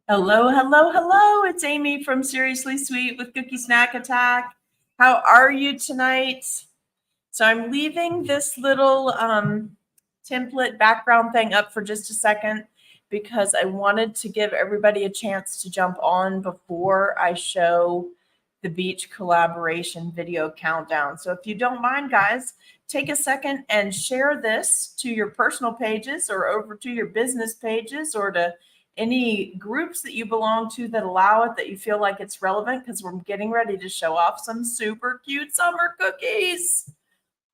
Hello, hello, hello. It's Amy from Seriously Sweet with Cookie Snack Attack. How are you tonight? So I'm leaving this little template background thing up for just a second because I wanted to give everybody a chance to jump on before I show the beach collaboration video countdown. So if you don't mind, guys, take a second and share this to your personal pages or over to your business pages or to any groups that you belong to that allow it, that you feel like it's relevant, because we're getting ready to show off some super cute summer cookies.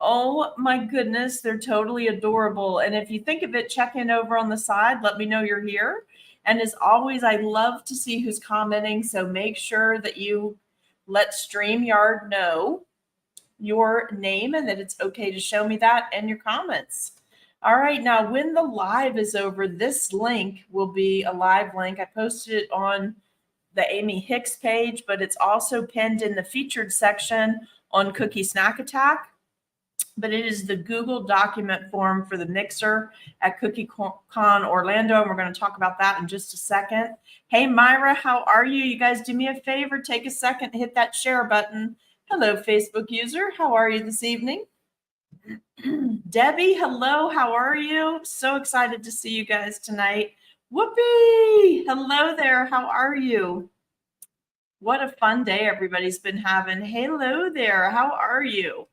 Oh my goodness, they're totally adorable. And if you think of it, check in over on the side. Let me know you're here. And as always, I love to see who's commenting. So make sure that you let StreamYard know your name and that it's okay to show me that and your comments. All right, now when the live is over, this link will be a live link. I posted it on the Amy Hicks page, but it's also pinned in the featured section on Cookie Snack Attack. But it is the Google document form for the mixer at CookieCon Orlando, and we're going to talk about that in just a second. Hey, Myra, how are you? You guys do me a favor, take a second, hit that share button. Hello, Facebook user. How are you this evening? Debbie, hello. How are you? So excited to see you guys tonight. Whoopee! Hello there. How are you? What a fun day everybody's been having. Hello there. How are you?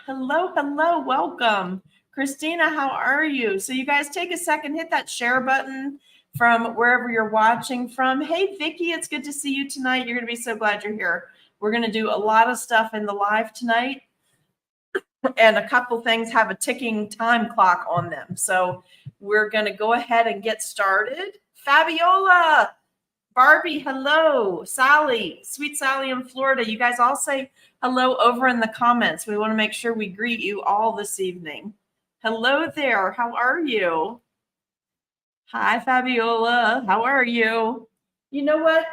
Hello, hello. Welcome. Christina, how are you? So you guys take a second, hit that share button from wherever you're watching from. Hey, Vicky, it's good to see you tonight. You're going to be so glad you're here. We're going to do a lot of stuff in the live tonight, and a couple things have a ticking time clock on them. So we're going to go ahead and get started. Fabiola, Barbie, hello. Sally, sweet Sally in Florida. You guys all say hello over in the comments. We want to make sure we greet you all this evening. Hello there. How are you? Hi, Fabiola. How are you? You know what?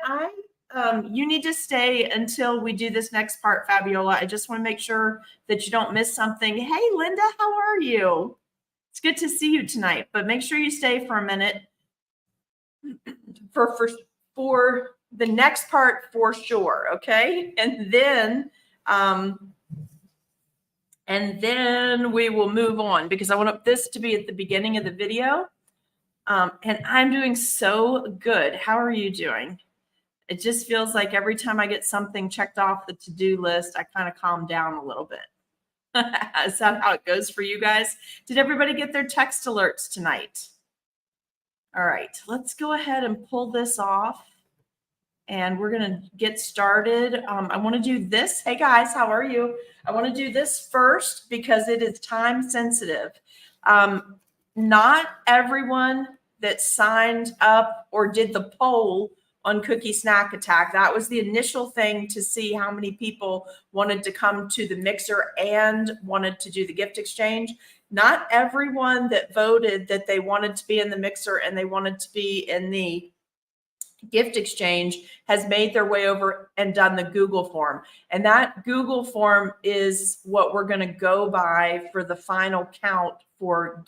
You need to stay until we do this next part, Fabiola. I just want to make sure that you don't miss something. Hey, Linda, how are you? It's good to see you tonight, but make sure you stay for a minute for the next part for sure, okay? And then we will move on, because I want this to be at the beginning of the video. And I'm doing so good. How are you doing? It just feels like every time I get something checked off the to-do list, I kind of calm down a little bit. Is that how it goes for you guys? Did everybody get their text alerts tonight? All right, let's go ahead and pull this off, and we're going to get started. I want to do this. Hey guys, how are you? I want to do this first because it is time sensitive. Not everyone that signed up or did the poll on Cookie Snack Attack, that was the initial thing to see how many people wanted to come to the mixer and wanted to do the gift exchange. Not everyone that voted that they wanted to be in the mixer and they wanted to be in the gift exchange has made their way over and done the Google form. And that Google form is what we're going to go by for the final count for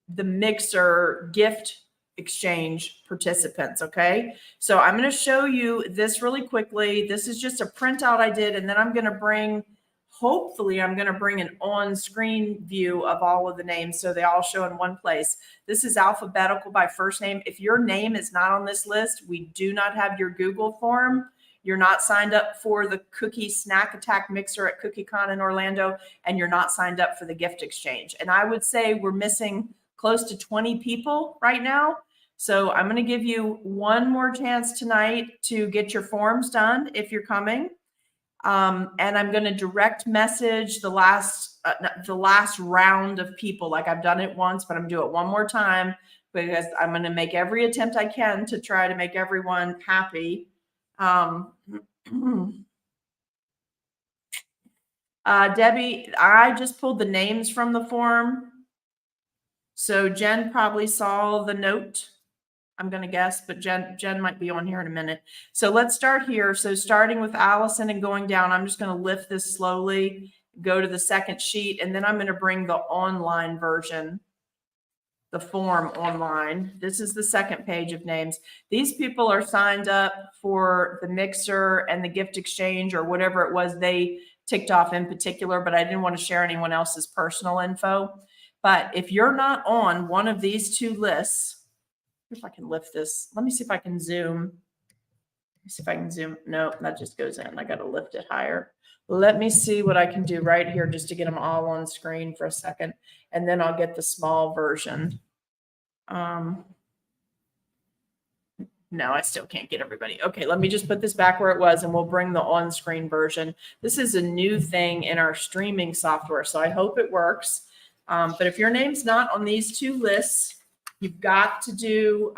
the mixer gift exchange participants. Okay, so I'm going to show you this really quickly. This is just a printout I did, and then I'm going to bring, hopefully I'm going to bring an on-screen view of all of the names so they all show in one place. This is alphabetical by first name. If your name is not on this list, we do not have your Google form. You're not signed up for the Cookie Snack Attack mixer at CookieCon in Orlando, and you're not signed up for the gift exchange. And I would say we're missing close to 20 people right now. So I'm going to give you one more chance tonight to get your forms done if you're coming. And I'm going to direct message the last round of people. Like I've done it once, but I'm going to do it one more time because I'm going to make every attempt I can to try to make everyone happy. Debbie, I just pulled the names from the form. So Jen probably saw the note, I'm going to guess, but Jen might be on here in a minute. So let's start here. So starting with Allison and going down, I'm just going to lift this slowly, go to the second sheet, and then I'm going to bring the online version the form online. This is the second page of names. These people are signed up for the mixer and the gift exchange or whatever it was they ticked off in particular, but I didn't want to share anyone else's personal info. But if you're not on one of these two lists, if I can lift this, let me see if I can zoom. Let me see if I can zoom. No, that just goes in. I got to lift it higher. Let me see what I can do right here just to get them all on screen for a second. And then I'll get the small version. No, I still can't get everybody. Okay, let me just put this back where it was and we'll bring the on-screen version. This is a new thing in our streaming software, so I hope it works. But if your name's not on these two lists, you've got to do,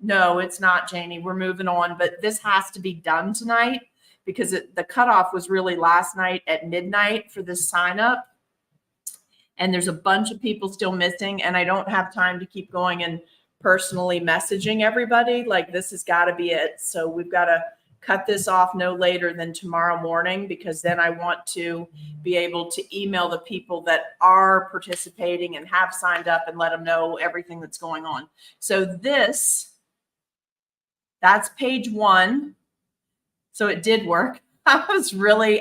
no, it's not, Janie. We're moving on, but this has to be done tonight because the cutoff was really last night at midnight for this sign up. And there's a bunch of people still missing, and I don't have time to keep going and personally messaging everybody. Like, this has got to be it. So we've got to cut this off no later than tomorrow morning, because then I want to be able to email the people that are participating and have signed up and let them know everything that's going on. So that's page 1. So it did work. I was really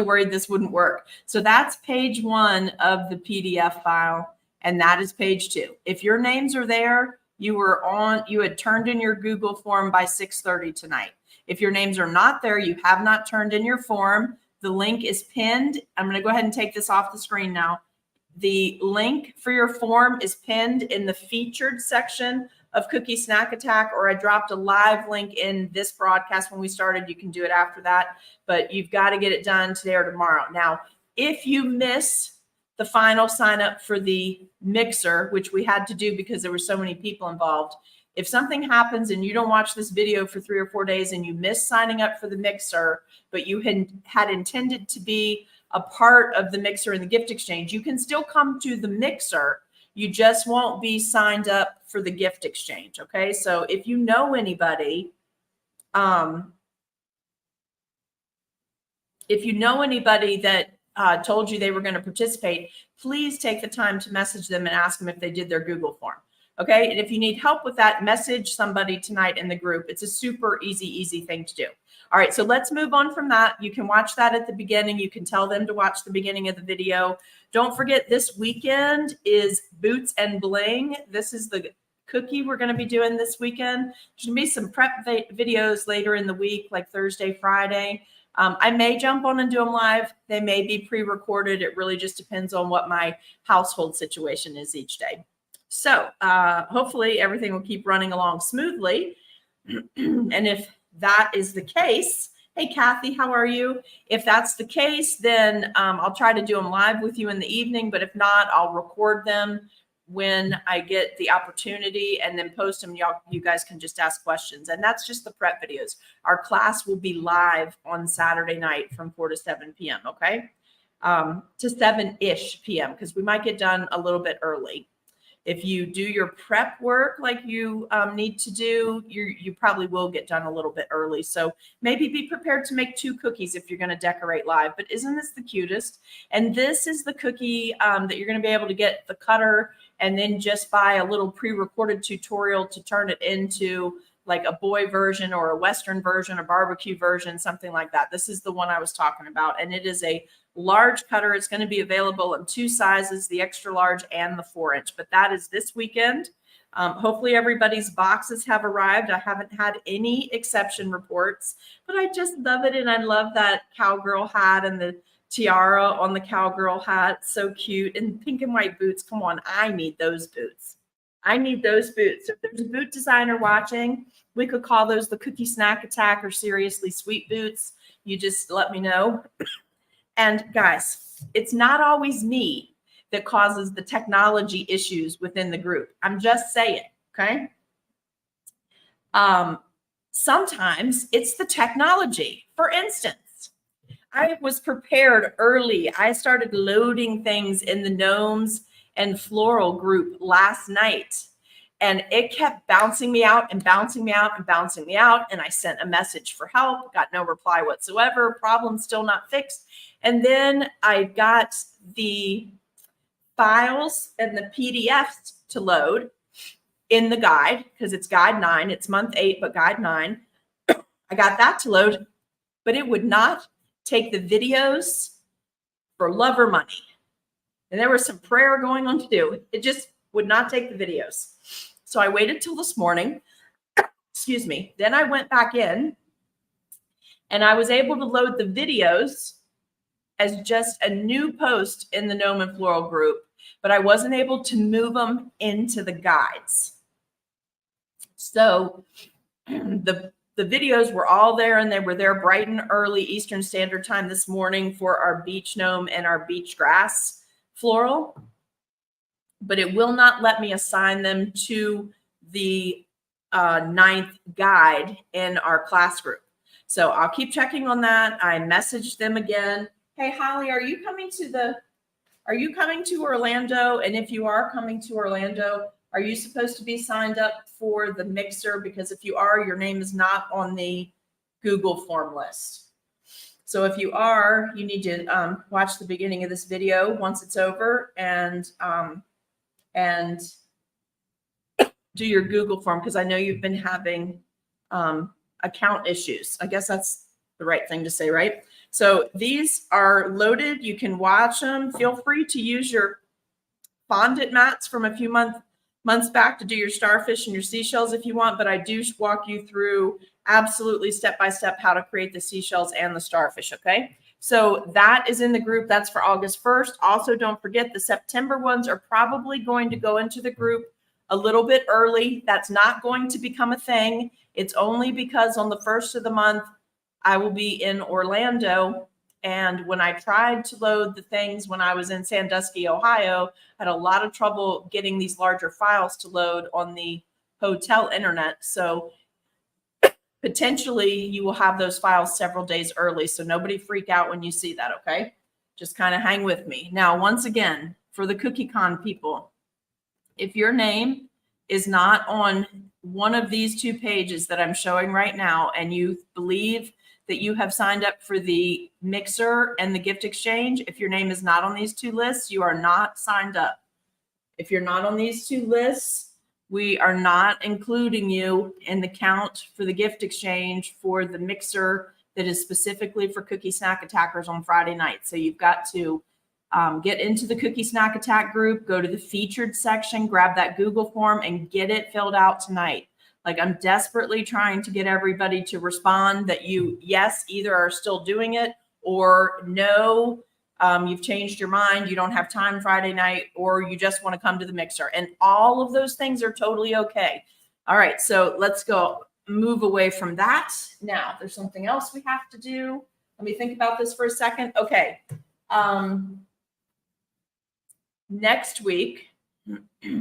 worried this wouldn't work. So that's page 1 of the PDF file, and that is page 2. If your names are there, you had turned in your Google form by 6:30 tonight. If your names are not there, you have not turned in your form. The link is pinned. I'm going to go ahead and take this off the screen now. The link for your form is pinned in the featured section of Cookie Snack Attack, or I dropped a live link in this broadcast when we started. You can do it after that, but you've got to get it done today or tomorrow. Now, if you miss the final sign up for the mixer, which we had to do because there were so many people involved, if something happens and you don't watch this video for 3 or 4 days and you miss signing up for the mixer, but you had intended to be a part of the mixer and the gift exchange, you can still come to the mixer. You just won't be signed up for the gift exchange. Okay. So if you know anybody, that told you they were going to participate, please take the time to message them and ask them if they did their Google form. Okay. And if you need help with that, message somebody tonight in the group. It's a super easy thing to do. All right. So let's move on from that. You can watch that at the beginning. You can tell them to watch the beginning of the video. Don't forget, this weekend is Boots and Bling. This is the cookie we're going to be doing this weekend. There's going to be some prep videos later in the week, like Thursday, Friday. I may jump on and do them live. They may be pre-recorded. It really just depends on what my household situation is each day. So hopefully everything will keep running along smoothly. And if that is the case, hey, Kathy, how are you? If that's the case, then I'll try to do them live with you in the evening. But if not, I'll record them when I get the opportunity and then post them. You guys can just ask questions. And that's just the prep videos. Our class will be live on Saturday night from 4 to 7 p.m. Okay. To 7-ish p.m. because we might get done a little bit early. If you do your prep work like you need to do, you probably will get done a little bit early. So maybe be prepared to make 2 cookies if you're going to decorate live. But isn't this the cutest? And this is the cookie that you're going to be able to get the cutter and then just buy a little pre-recorded tutorial to turn it into like a boy version or a Western version, a barbecue version, something like that. This is the one I was talking about. And it is a large cutter. It's going to be available in 2 sizes, the extra large and the 4-inch, but that is this weekend. Hopefully everybody's boxes have arrived. I haven't had any exception reports, but I just love it. And I love that cowgirl hat and the tiara on the cowgirl hat. So cute. And pink and white boots. Come on. I need those boots. I need those boots. If there's a boot designer watching, we could call those the Cookie Snack Attack or Seriously Sweet boots. You just let me know. And guys, it's not always me that causes the technology issues within the group. I'm just saying, okay? Sometimes it's the technology. For instance, I was prepared early. I started loading things in the gnomes and floral group last night, and it kept bouncing me out and bouncing me out and bouncing me out. And I sent a message for help, got no reply whatsoever. Problem still not fixed. And then I got the files and the PDFs to load in the guide, because it's guide 9. It's month 8, but guide 9. I got that to load, but it would not take the videos for love or money. And there was some prayer going on to do. It just would not take the videos. So I waited till this morning. Excuse me. Then I went back in and I was able to load the videos as just a new post in the Gnome and Floral group, but I wasn't able to move them into the guides. So the videos were all there, and they were there bright and early Eastern Standard Time this morning for our beach gnome and our beach grass floral, but it will not let me assign them to the 9th guide in our class group. So I'll keep checking on that. I messaged them again. Hey, Holly, are you coming to Orlando? And if you are coming to Orlando, are you supposed to be signed up for the mixer? Because if you are, your name is not on the Google form list. So if you are, you need to watch the beginning of this video once it's over and do your Google form, because I know you've been having account issues. I guess that's the right thing to say, right? So these are loaded. You can watch them. Feel free to use your fondant mats from a few months back to do your starfish and your seashells if you want, but I do walk you through absolutely step-by-step how to create the seashells and the starfish, okay? So that is in the group. That's for August 1st. Also, don't forget the September ones are probably going to go into the group a little bit early. That's not going to become a thing. It's only because on the 1st of the month, I will be in Orlando. And when I tried to load the things when I was in Sandusky, Ohio, I had a lot of trouble getting these larger files to load on the hotel internet. So potentially you will have those files several days early. So nobody freak out when you see that, okay? Just kind of hang with me. Now, once again, for the CookieCon people, if your name is not on one of these 2 pages that I'm showing right now, and you believe that you have signed up for the mixer and the gift exchange, if your name is not on these 2 lists, you are not signed up. If you're not on these 2 lists, we are not including you in the count for the gift exchange for the mixer that is specifically for Cookie Snack Attackers on Friday night. So you've got to get into the Cookie Snack Attack group, go to the featured section, grab that Google form and get it filled out tonight. Like, I'm desperately trying to get everybody to respond that you, yes, either are still doing it, or no, you've changed your mind, you don't have time Friday night, or you just want to come to the mixer. And all of those things are totally okay. All right, so let's go move away from that. Now, there's something else we have to do. Let me think about this for a second. Okay. Next week,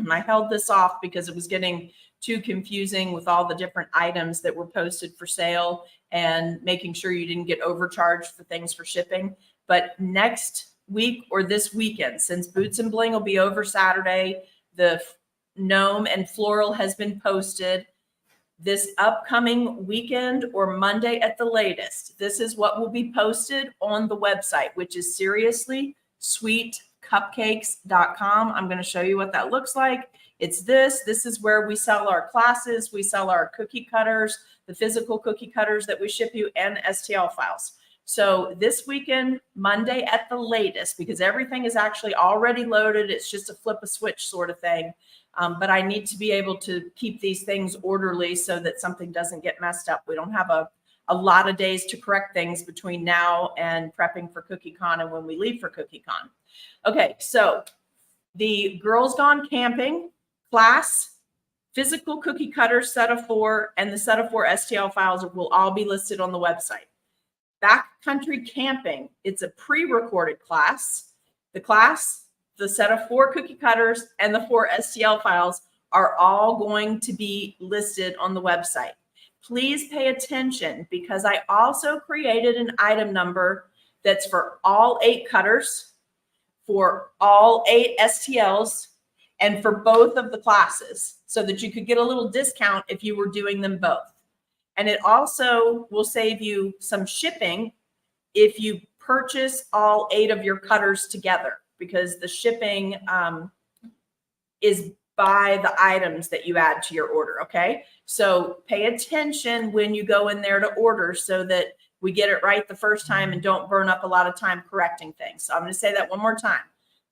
I held this off because it was getting too confusing with all the different items that were posted for sale and making sure you didn't get overcharged for things for shipping. But next week or this weekend, since Boots and Bling will be over Saturday, the gnome and floral has been posted. This upcoming weekend or Monday at the latest, this is what will be posted on the website, which is seriouslysweetcupcakes.com. I'm going to show you what that looks like. It's this. This is where we sell our classes. We sell our cookie cutters, the physical cookie cutters that we ship you, and STL files. So this weekend, Monday at the latest, because everything is actually already loaded. It's just a flip a switch sort of thing. But I need to be able to keep these things orderly so that something doesn't get messed up. We don't have a lot of days to correct things between now and prepping for CookieCon and when we leave for CookieCon. Okay, so the Girls Gone Camping class, physical cookie cutter set of 4, and the set of 4 STL files will all be listed on the website. Backcountry camping, it's a pre-recorded class. The set of 4 cookie cutters and the 4 STL files are all going to be listed on the website. Please pay attention, because I also created an item number that's for all 8 cutters, for all 8 STLs, and for both of the classes, so that you could get a little discount if you were doing them both. And it also will save you some shipping if you purchase all 8 of your cutters together, because the shipping is by the items that you add to your order. Okay. So pay attention when you go in there to order so that we get it right the first time and don't burn up a lot of time correcting things. So I'm going to say that one more time.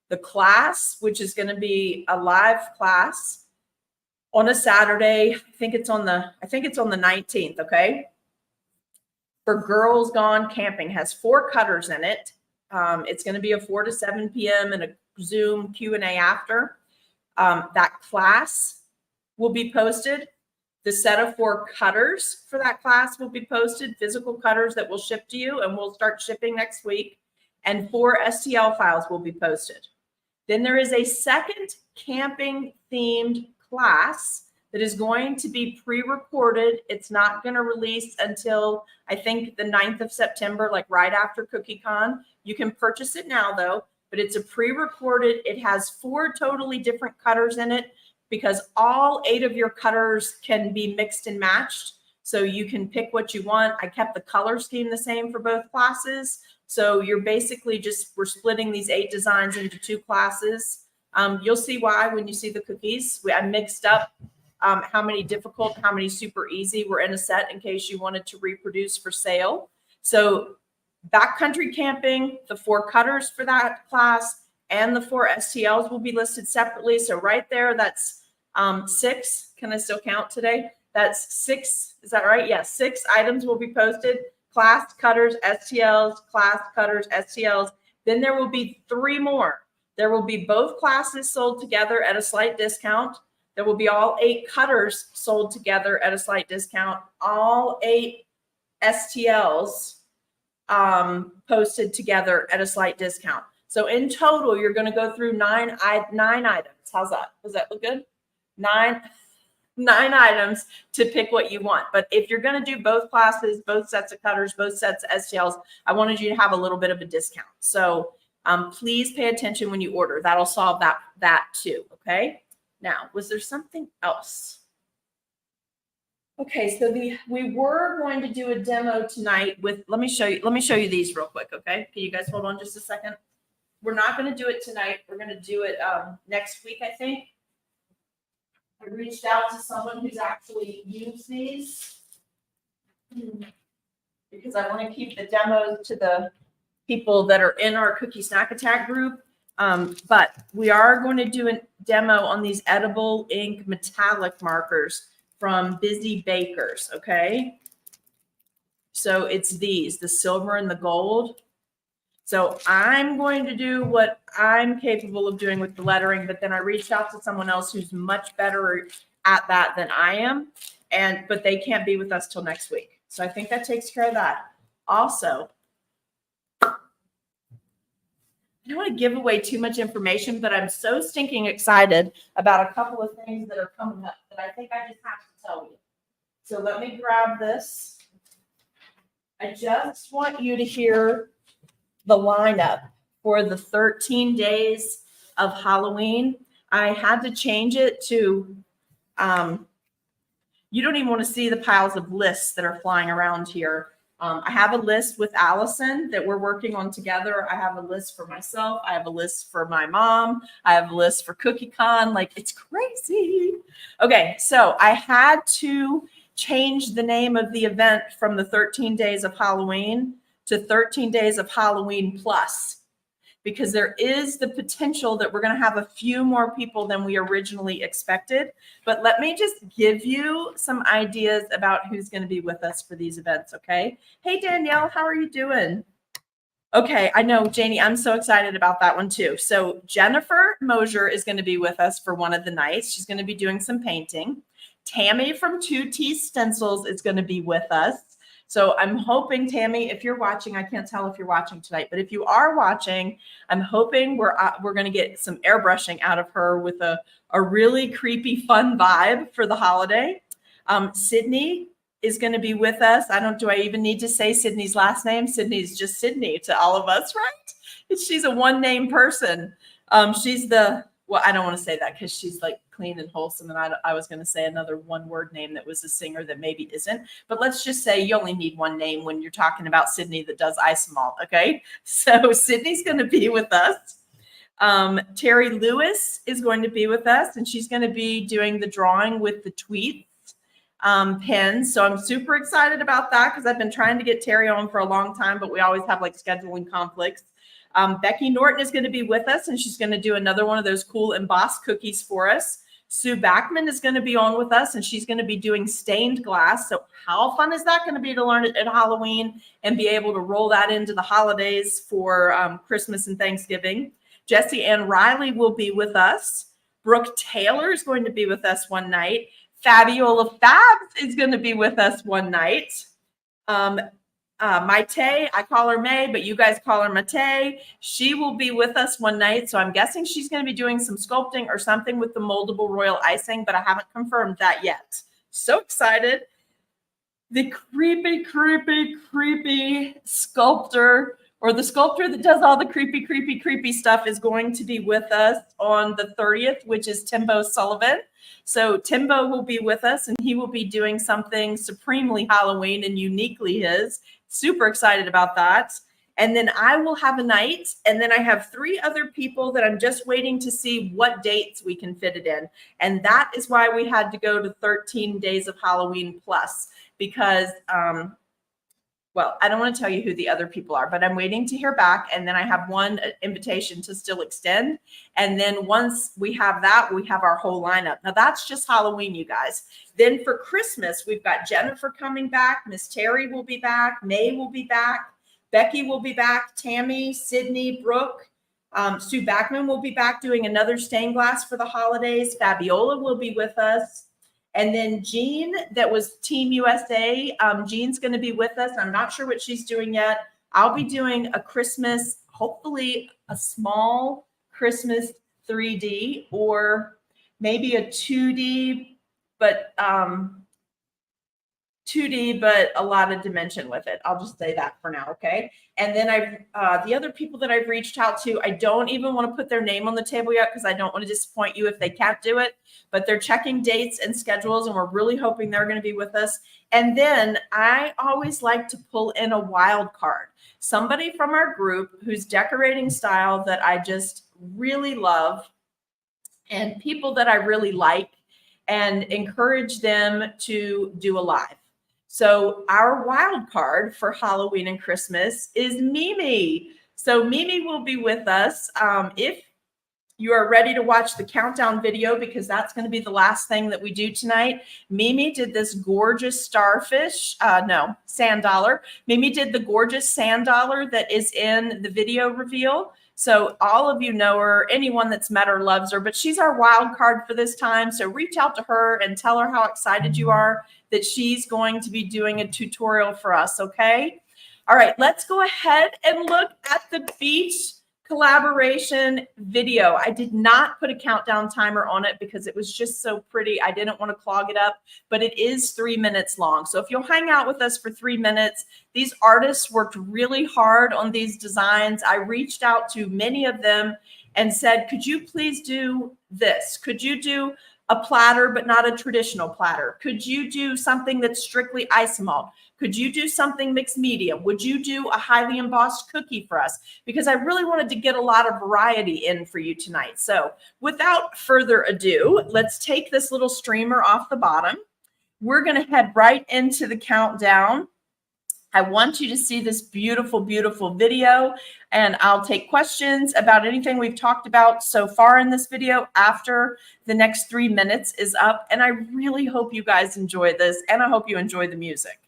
The class, which is going to be a live class on a Saturday, I think it's on the 19th. Okay. For Girls Gone Camping, has 4 cutters in it. It's going to be a 4 to 7 p.m. and a Zoom Q&A after. That class will be posted. The set of 4 cutters for that class will be posted, physical cutters that will ship to you, and we'll start shipping next week. And 4 STL files will be posted. Then there is a second camping themed class that is going to be pre-recorded. It's not going to release until I think the 9th of September, like right after CookieCon. You can purchase it now though, but it's a pre-recorded. It has 4 totally different cutters in it because all 8 of your cutters can be mixed and matched. So you can pick what you want. I kept the color scheme the same for both classes. So you're basically we're splitting these 8 designs into 2 classes. You'll see why when you see the cookies. I mixed up how many difficult, how many super easy were in a set in case you wanted to reproduce for sale. So backcountry camping, the 4 cutters for that class and the 4 STLs will be listed separately. So right there, that's 6. Can I still count today? That's 6. Is that right? Yes. 6 items will be posted. Class cutters, STLs, class cutters, STLs. Then there will be 3 more. There will be both classes sold together at a slight discount. There will be all 8 cutters sold together at a slight discount. All 8 STLs posted together at a slight discount. So in total, you're going to go through 9 items. How's that? Does that look good? 9 items to pick what you want. But if you're going to do both classes, both sets of cutters, both sets of STLs, I wanted you to have a little bit of a discount. So please pay attention when you order. That'll solve that too. Okay. Now, was there something else? Okay, so we were going to do a demo tonight with, let me show you these real quick, okay? Can you guys hold on just a second? We're not going to do it tonight. We're going to do it next week, I think. I reached out to someone who's actually used these because I want to keep the demos to the people that are in our Cookie Snack Attack group. But we are going to do a demo on these edible ink metallic markers from Busy Bakers, okay? So it's these, the silver and the gold. So I'm going to do what I'm capable of doing with the lettering, but then I reached out to someone else who's much better at that than I am, but they can't be with us till next week. So I think that takes care of that. Also, I don't want to give away too much information, but I'm so stinking excited about a couple of things that are coming up that I think I just have to tell you. So let me grab this. I just want you to hear the lineup for the 13 days of Halloween. I had to change it to, you don't even want to see the piles of lists that are flying around here. I have a list with Allison that we're working on together. I have a list for myself. I have a list for my mom. I have a list for CookieCon. Like, it's crazy. Okay, so I had to change the name of the event from the 13 days of Halloween to 13 days of Halloween Plus, because there is the potential that we're going to have a few more people than we originally expected. But let me just give you some ideas about who's going to be with us for these events, okay? Hey, Danielle, how are you doing? Okay, I know, Janie, I'm so excited about that one too. So Jennifer Mosier is going to be with us for one of the nights. She's going to be doing some painting. Tammy from 2T Stencils is going to be with us. So I'm hoping, Tammy, if you're watching, I can't tell if you're watching tonight, but if you are watching, I'm hoping we're going to get some airbrushing out of her with a really creepy, fun vibe for the holiday. Sydney is going to be with us. Do I even need to say Sydney's last name? Sydney's just Sydney to all of us, right? She's a one-name person. She's well, I don't want to say that because she's like clean and wholesome. And I was going to say another one-word name that was a singer that maybe isn't. But let's just say you only need one name when you're talking about Sydney that does isomalt, okay? So Sydney's going to be with us. Terry Lewis is going to be with us, and she's going to be doing the drawing with the tweets pins. So I'm super excited about that because I've been trying to get Terry on for a long time, but we always have like scheduling conflicts. Becky Norton is going to be with us, and she's going to do another one of those cool embossed cookies for us. Sue Backman is going to be on with us, and she's going to be doing stained glass. So how fun is that going to be to learn it at Halloween and be able to roll that into the holidays for Christmas and Thanksgiving? Jessie Ann Riley will be with us. Brooke Taylor is going to be with us one night. Fabiola Fabs is going to be with us one night. Maite, I call her May, but you guys call her Mate. She will be with us one night. So I'm guessing she's going to be doing some sculpting or something with the moldable royal icing, but I haven't confirmed that yet. So excited. The creepy, creepy, creepy sculptor, or the sculptor that does all the creepy, creepy, creepy stuff, is going to be with us on the 30th, which is Timbo Sullivan. So Timbo will be with us, and he will be doing something supremely Halloween and uniquely his. Super excited about that. And then I will have a night, and then I have 3 other people that I'm just waiting to see what dates we can fit it in. And that is why we had to go to 13 days of Halloween plus, because well, I don't want to tell you who the other people are, but I'm waiting to hear back. And then I have one invitation to still extend. And then once we have that, we have our whole lineup. Now that's just Halloween, you guys. Then for Christmas, we've got Jennifer coming back. Miss Terry will be back. May will be back. Becky will be back. Tammy, Sydney, Brooke, Sue Backman will be back doing another stained glass for the holidays. Fabiola will be with us. And then Jean, that was Team USA. Jean's going to be with us. I'm not sure what she's doing yet. I'll be doing a Christmas, hopefully a small Christmas 3D or maybe a 2D, but 2D, but a lot of dimension with it. I'll just say that for now, okay? And then the other people that I've reached out to, I don't even want to put their name on the table yet because I don't want to disappoint you if they can't do it, but they're checking dates and schedules, and we're really hoping they're going to be with us. And then I always like to pull in a wild card, somebody from our group whose decorating style that I just really love, and people that I really like, and encourage them to do a live. So our wild card for Halloween and Christmas is Mimi. So Mimi will be with us. If you are ready to watch the countdown video, because that's going to be the last thing that we do tonight. Mimi did this gorgeous sand dollar. Mimi did the gorgeous sand dollar that is in the video reveal. So all of you know her, anyone that's met her loves her, but she's our wild card for this time. So reach out to her and tell her how excited you are that she's going to be doing a tutorial for us, okay? All right, let's go ahead and look at the beach collaboration video. I did not put a countdown timer on it because it was just so pretty. I didn't want to clog it up, but it is 3 minutes long. So if you'll hang out with us for 3 minutes, these artists worked really hard on these designs. I reached out to many of them and said, could you please do this? Could you do a platter, but not a traditional platter? Could you do something that's strictly isomalt? Could you do something mixed media? Would you do a highly embossed cookie for us? Because I really wanted to get a lot of variety in for you tonight. So without further ado, let's take this little streamer off the bottom. We're going to head right into the countdown. I want you to see this beautiful, beautiful video, and I'll take questions about anything we've talked about so far in this video after the next 3 minutes is up. And I really hope you guys enjoy this, and I hope you enjoy the music.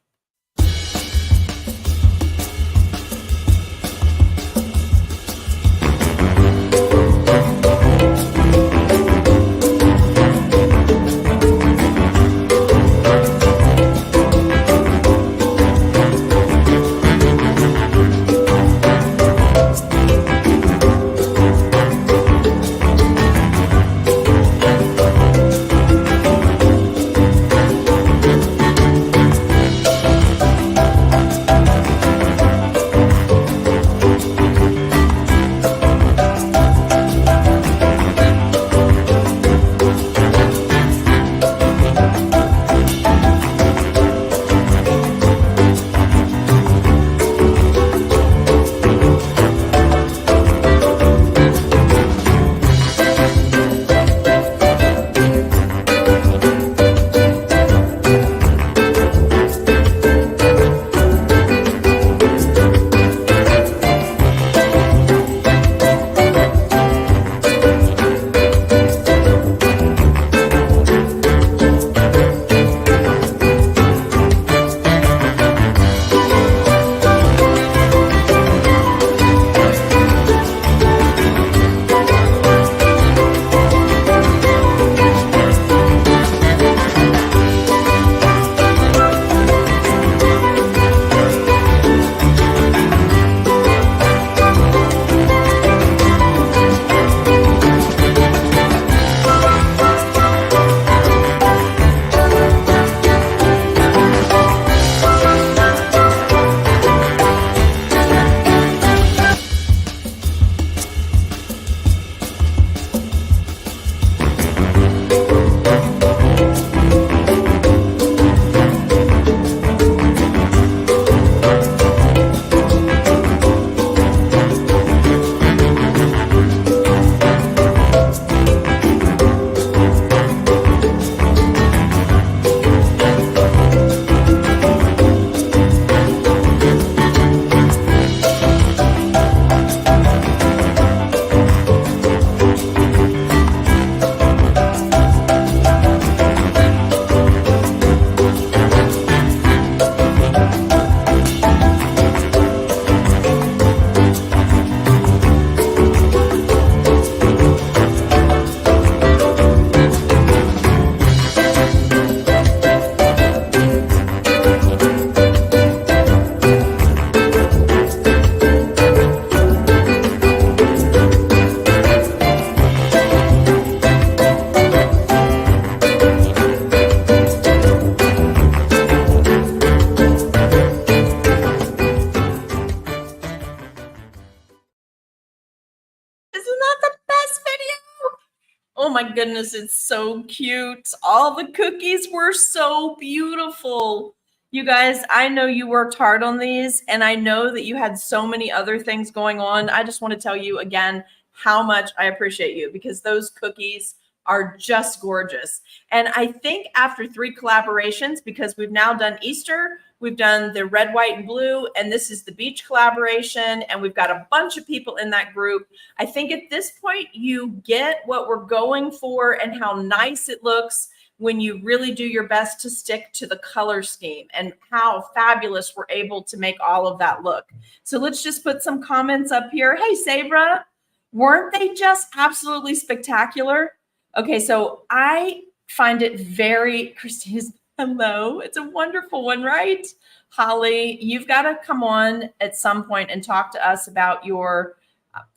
Oh my goodness, it's so cute. All the cookies were so beautiful. You guys, I know you worked hard on these, and I know that you had so many other things going on. I just want to tell you again how much I appreciate you, because those cookies are just gorgeous. And I think after 3 collaborations, because we've now done Easter, we've done the red, white, and blue, and this is the beach collaboration, and we've got a bunch of people in that group. I think at this point you get what we're going for and how nice it looks when you really do your best to stick to the color scheme, and how fabulous we're able to make all of that look. So let's just put some comments up here. Hey, Sabra, weren't they just absolutely spectacular? Okay, so I find it very, Christina's, hello, it's a wonderful one, right? Holly, you've got to come on at some point and talk to us about your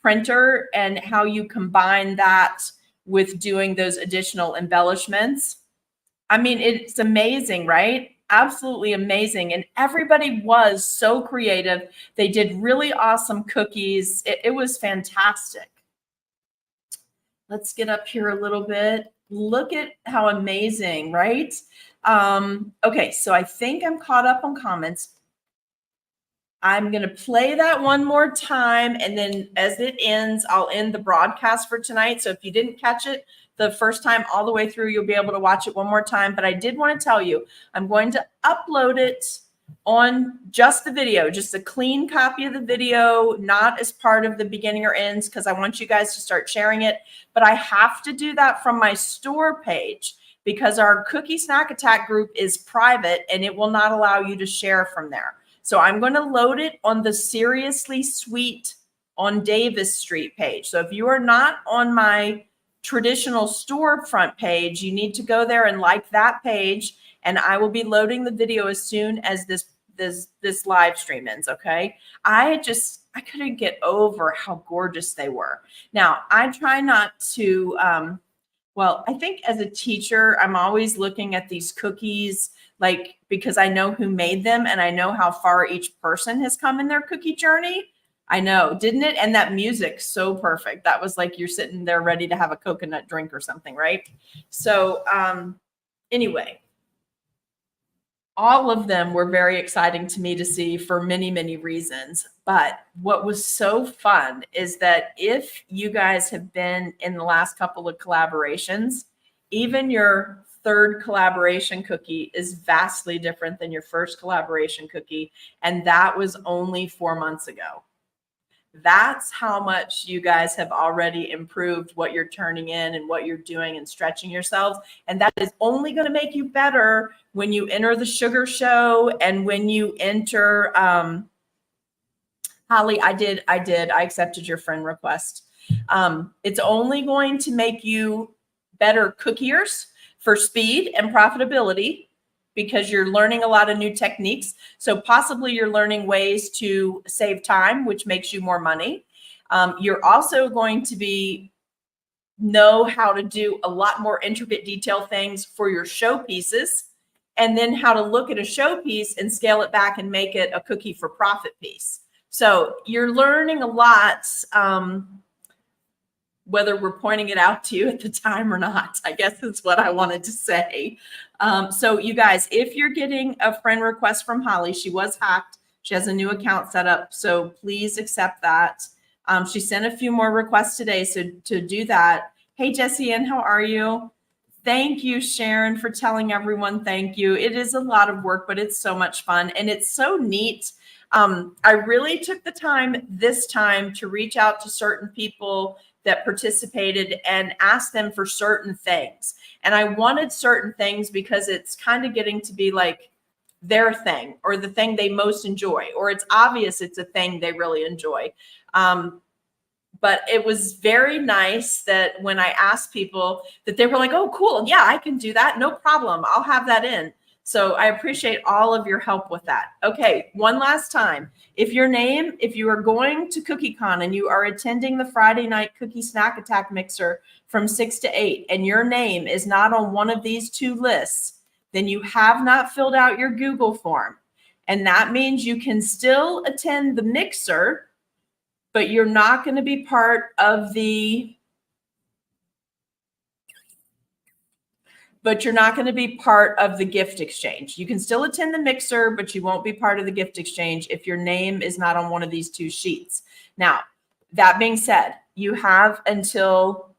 printer and how you combine that with doing those additional embellishments. I mean, it's amazing, right? Absolutely amazing. And everybody was so creative. They did really awesome cookies. It was fantastic. Let's get up here a little bit. Look at how amazing, right? Okay, so I think I'm caught up on comments. I'm going to play that one more time, and then as it ends, I'll end the broadcast for tonight. So if you didn't catch it the first time all the way through, you'll be able to watch it one more time. But I did want to tell you, I'm going to upload it on just the video, just a clean copy of the video, not as part of the beginning or ends, because I want you guys to start sharing it. But I have to do that from my store page, because our Cookie Snack Attack group is private and it will not allow you to share from there. So I'm going to load it on the Seriously Sweet on Davis Street page. So if you are not on my traditional storefront page, you need to go there and like that page, and I will be loading the video as soon as this live stream ends. Okay. I couldn't get over how gorgeous they were. Now, I try not to, well, I think as a teacher, I'm always looking at these cookies, like, because I know who made them and I know how far each person has come in their cookie journey. I know, didn't it? And that music, so perfect. That was like you're sitting there ready to have a coconut drink or something, right? So anyway, all of them were very exciting to me to see for many, many reasons. But what was so fun is that if you guys have been in the last couple of collaborations, even your third collaboration cookie is vastly different than your first collaboration cookie. And that was only 4 months ago. That's how much you guys have already improved what you're turning in and what you're doing and stretching yourselves. And that is only going to make you better when you enter the sugar show and when you enter, Holly, I accepted your friend request. It's only going to make you better cookiers for speed and profitability, because you're learning a lot of new techniques. So possibly you're learning ways to save time, which makes you more money. You're also going to know how to do a lot more intricate detail things for your showpieces, and then how to look at a showpiece and scale it back and make it a cookie for profit piece. So you're learning a lot, whether we're pointing it out to you at the time or not, I guess is what I wanted to say. So you guys, if you're getting a friend request from Holly, she was hacked. She has a new account set up, so please accept that. She sent a few more requests today, so to do that. Hey, Jessie Ann, how are you? Thank you, Sharon, for telling everyone thank you. It is a lot of work, but it's so much fun, and it's so neat. I really took the time this time to reach out to certain people that participated and ask them for certain things. And I wanted certain things because it's kind of getting to be like their thing, or the thing they most enjoy, or it's obvious it's a thing they really enjoy. But it was very nice that when I asked people that they were like, oh, cool. Yeah, I can do that. No problem. I'll have that in. So I appreciate all of your help with that. Okay, one last time. If you are going to CookieCon and you are attending the Friday night Cookie Snack Attack Mixer from 6 to 8, and your name is not on one of these 2 lists, then you have not filled out your Google form. And that means you can still attend the mixer, but you're not going to be part of the but you're not going to be part of the gift exchange. You can still attend the mixer, but you won't be part of the gift exchange if your name is not on one of these 2 sheets. Now, that being said, you have until,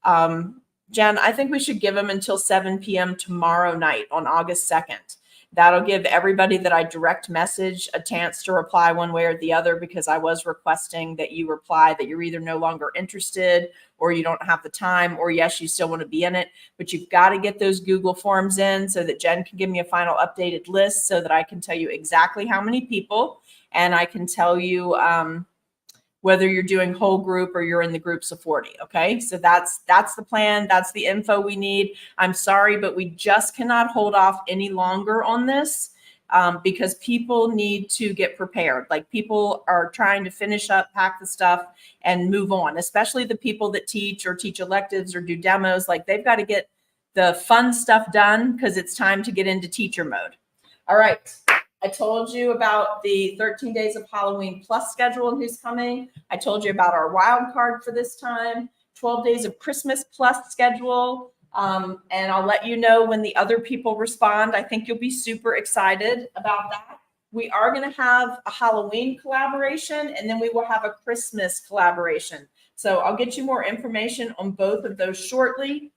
Jen, I think we should give them until 7 p.m. tomorrow night on August 2nd. That'll give everybody that I direct message a chance to reply one way or the other, because I was requesting that you reply that you're either no longer interested or you don't have the time, or yes, you still want to be in it, but you've got to get those Google Forms in so that Jen can give me a final updated list so that I can tell you exactly how many people, and I can tell you whether you're doing whole group or you're in the groups of 40. Okay. So that's the plan. That's the info we need. I'm sorry, but we just cannot hold off any longer on this because people need to get prepared. Like, people are trying to finish up, pack the stuff and move on, especially the people that teach or teach electives or do demos. Like, they've got to get the fun stuff done because it's time to get into teacher mode. All right. I told you about the 13 Days of Halloween Plus schedule and who's coming. I told you about our wild card for this time, 12 Days of Christmas Plus schedule. And I'll let you know when the other people respond. I think you'll be super excited about that. We are going to have a Halloween collaboration, and then we will have a Christmas collaboration. So I'll get you more information on both of those shortly.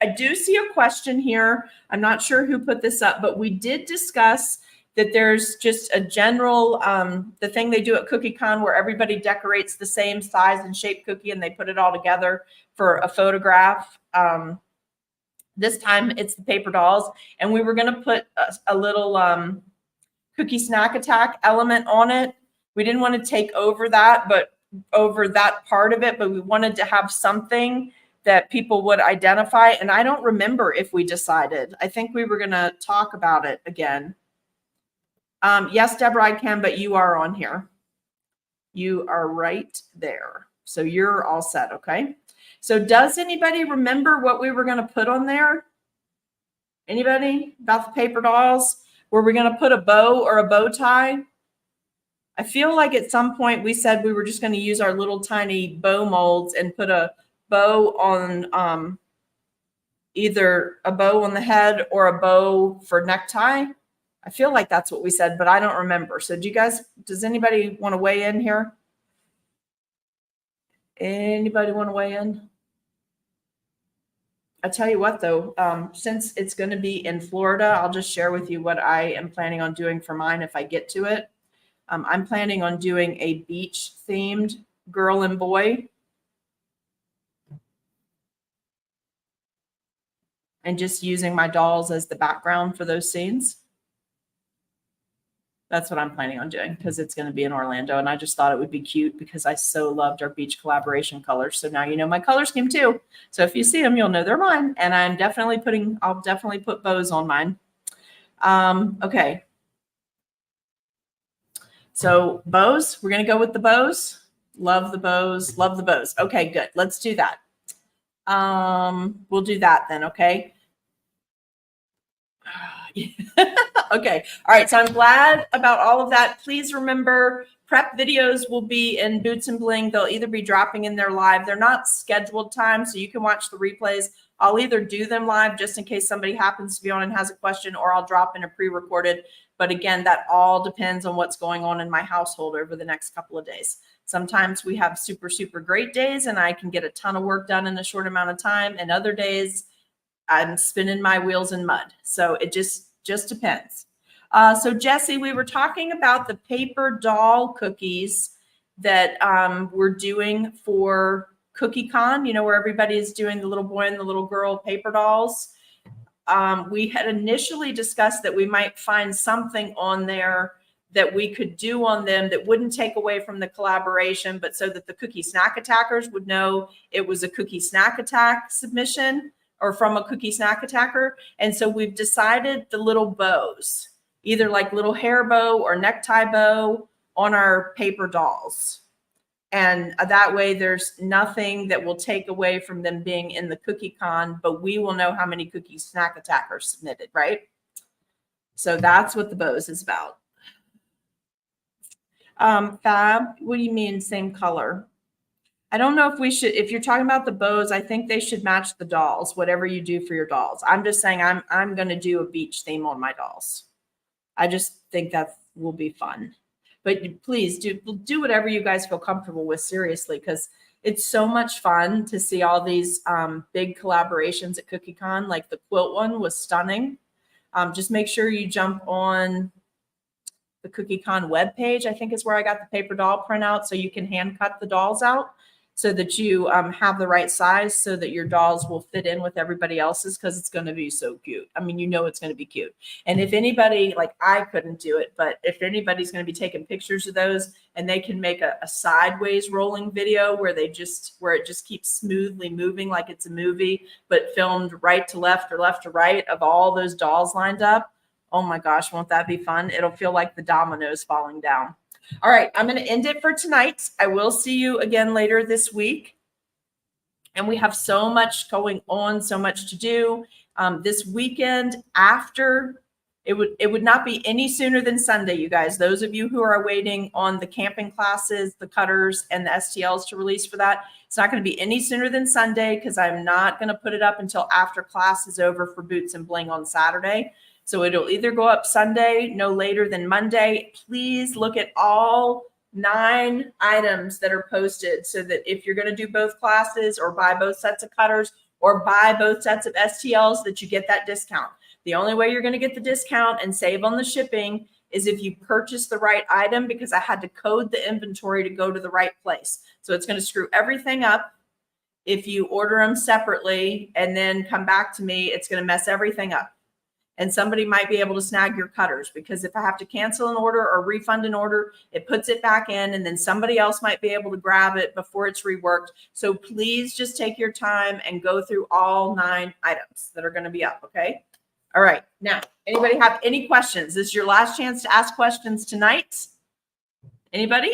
I do see a question here. I'm not sure who put this up, but we did discuss that there's just a general, the thing they do at CookieCon where everybody decorates the same size and shape cookie and they put it all together for a photograph. This time it's the paper dolls, and we were going to put a little cookie snack attack element on it. We didn't want to take over that, but over that part of it, but we wanted to have something that people would identify. And I don't remember if we decided. I think we were going to talk about it again. Yes, Deborah, I can, but you are on here. You are right there. So you're all set, okay? So does anybody remember what we were going to put on there? Anybody about the paper dolls? Were we going to put a bow or a bow tie? I feel like at some point we said we were just going to use our little tiny bow molds and put a bow on either a bow on the head or a bow for necktie. I feel like that's what we said, but I don't remember. So does anybody want to weigh in here? Anybody want to weigh in? I tell you what, though, since it's going to be in Florida, I'll just share with you what I am planning on doing for mine if I get to it. I'm planning on doing a beach themed girl and boy. And just using my dolls as the background for those scenes. That's what I'm planning on doing because it's going to be in Orlando. And I just thought it would be cute because I so loved our beach collaboration colors. So now you know my color scheme too. So if you see them, you'll know they're mine. And I'll definitely put bows on mine. Okay. So bows, we're going to go with the bows. Love the bows. Love the bows. Okay, good. Let's do that. We'll do that then. Okay. Okay. All right. So I'm glad about all of that. Please remember, prep videos will be in Boots and Bling. They'll either be dropping in there live. They're not scheduled time, so you can watch the replays. I'll either do them live just in case somebody happens to be on and has a question, or I'll drop in a pre-recorded. But again, that all depends on what's going on in my household over the next couple of days. Sometimes we have super, super great days and I can get a ton of work done in a short amount of time. And other days I'm spinning my wheels in mud. So it just depends. So Jesse, we were talking about the paper doll cookies that we're doing for CookieCon, you know, where everybody is doing the little boy and the little girl paper dolls. We had initially discussed that we might find something on there that we could do on them that wouldn't take away from the collaboration, but so that the cookie snack attackers would know it was a cookie snack attack submission or from a cookie snack attacker. And so we've decided the little bows, either like little hair bow or necktie bow on our paper dolls. And that way there's nothing that will take away from them being in the CookieCon, but we will know how many cookie snack attackers submitted, right? So that's what the bows is about. Fab, what do you mean same color? I don't know if we should, if you're talking about the bows, I think they should match the dolls, whatever you do for your dolls. I'm just saying I'm going to do a beach theme on my dolls. I just think that will be fun. But please do whatever you guys feel comfortable with, seriously, because it's so much fun to see all these big collaborations at CookieCon. Like the quilt one was stunning. Just make sure you jump on the CookieCon webpage, I think is where I got the paper doll printout, so you can hand cut the dolls out so that you have the right size so that your dolls will fit in with everybody else's, because it's going to be so cute. I mean, you know it's going to be cute. And if anybody, like I couldn't do it, but if anybody's going to be taking pictures of those and they can make a sideways rolling video where it just keeps smoothly moving like it's a movie, but filmed right to left or left to right of all those dolls lined up, oh my gosh, won't that be fun? It'll feel like the dominoes falling down. All right, I'm going to end it for tonight. I will see you again later this week. And we have so much going on, so much to do. This weekend after, it would not be any sooner than Sunday, you guys. Those of you who are waiting on the camping classes, the cutters, and the STLs to release for that, it's not going to be any sooner than Sunday, because I'm not going to put it up until after class is over for Boots and Bling on Saturday. So it'll either go up Sunday, no later than Monday. Please look at all 9 items that are posted, so that if you're going to do both classes or buy both sets of cutters or buy both sets of STLs, that you get that discount. The only way you're going to get the discount and save on the shipping is if you purchase the right item, because I had to code the inventory to go to the right place. So it's going to screw everything up. If you order them separately and then come back to me, it's going to mess everything up. And somebody might be able to snag your cutters, because if I have to cancel an order or refund an order, it puts it back in, and then somebody else might be able to grab it before it's reworked. So please just take your time and go through all 9 items that are going to be up. Okay. All right. Now, anybody have any questions? This is your last chance to ask questions tonight. Anybody?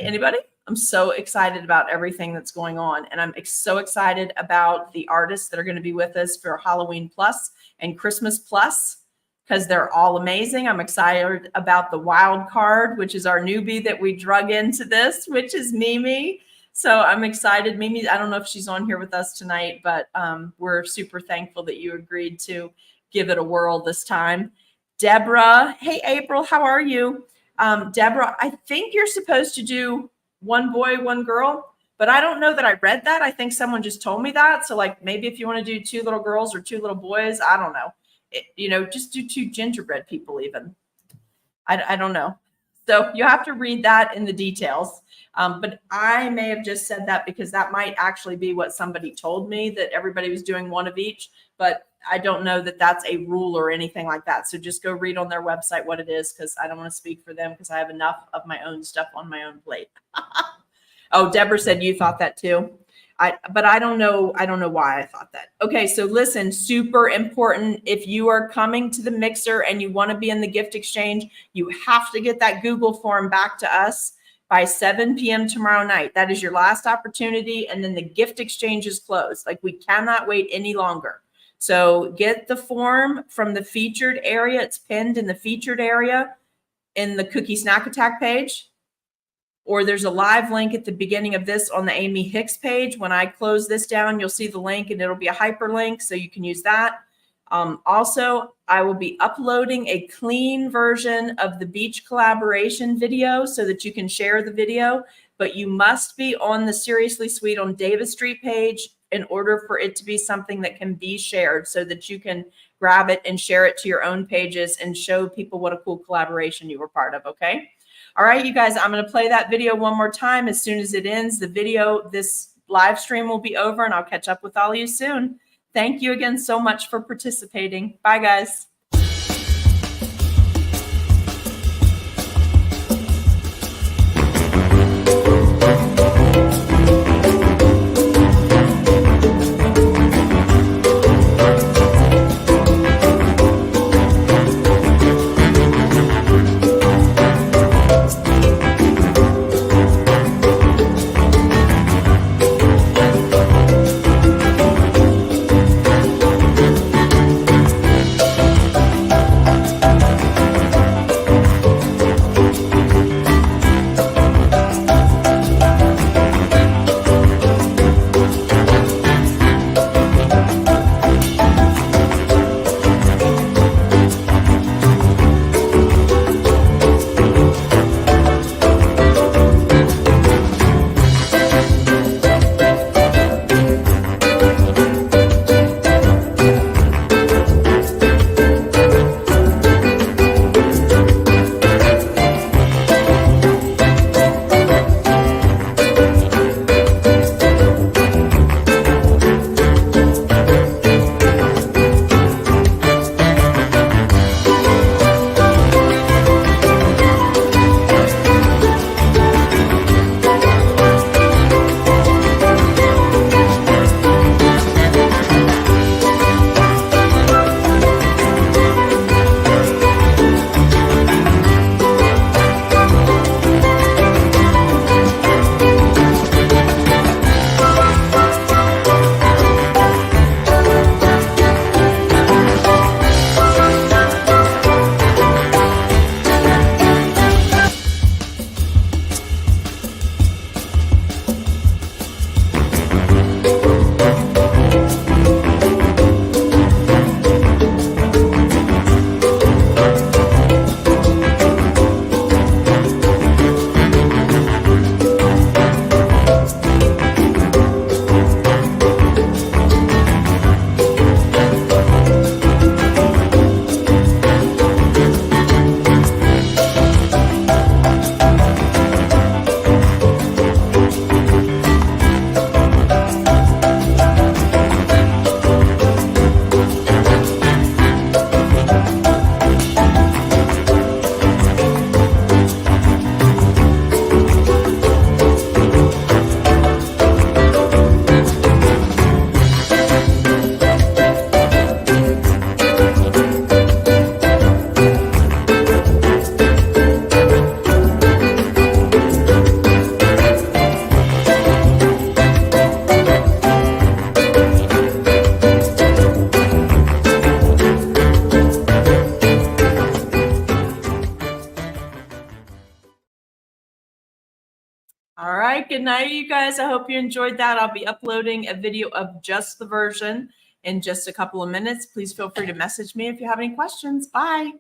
I'm so excited about everything that's going on. And I'm so excited about the artists that are going to be with us for Halloween Plus and Christmas Plus, because they're all amazing. I'm excited about the wild card, which is our newbie that we drug into this, which is Mimi. So I'm excited. Mimi, I don't know if she's on here with us tonight, but we're super thankful that you agreed to give it a whirl this time. Deborah, hey, April, how are you? Deborah, I think you're supposed to do 1 boy, 1 girl, but I don't know that I read that. I think someone just told me that. So like maybe if you want to do 2 little girls or 2 little boys, I don't know. Just do 2 gingerbread people even. I don't know. So you have to read that in the details. But I may have just said that because that might actually be what somebody told me, that everybody was doing 1 of each. But I don't know that that's a rule or anything like that. So just go read on their website what it is, because I don't want to speak for them, because I have enough of my own stuff on my own plate. Oh, Deborah said you thought that too. But I don't know why I thought that. Okay, so listen, super important. If you are coming to the mixer and you want to be in the gift exchange, you have to get that Google form back to us by 7 p.m. tomorrow night. That is your last opportunity. And then the gift exchange is closed. Like, we cannot wait any longer. So get the form from the featured area. It's pinned in the featured area in the Cookie Snack Attack page. Or there's a live link at the beginning of this on the Amy Hicks page. When I close this down, you'll see the link, and it'll be a hyperlink, so you can use that. Also, I will be uploading a clean version of the beach collaboration video so that you can share the video, but you must be on the Seriously Sweet on Davis Street page in order for it to be something that can be shared, so that you can grab it and share it to your own pages and show people what a cool collaboration you were part of, okay? All right, you guys, I'm going to play that video one more time. As soon as it ends, this live stream will be over, and I'll catch up with all of you soon. Thank you again so much for participating. Bye, guys. All right. Good night, you guys. I hope you enjoyed that. I'll be uploading a video of just the version in just a couple of minutes. Please feel free to message me if you have any questions. Bye.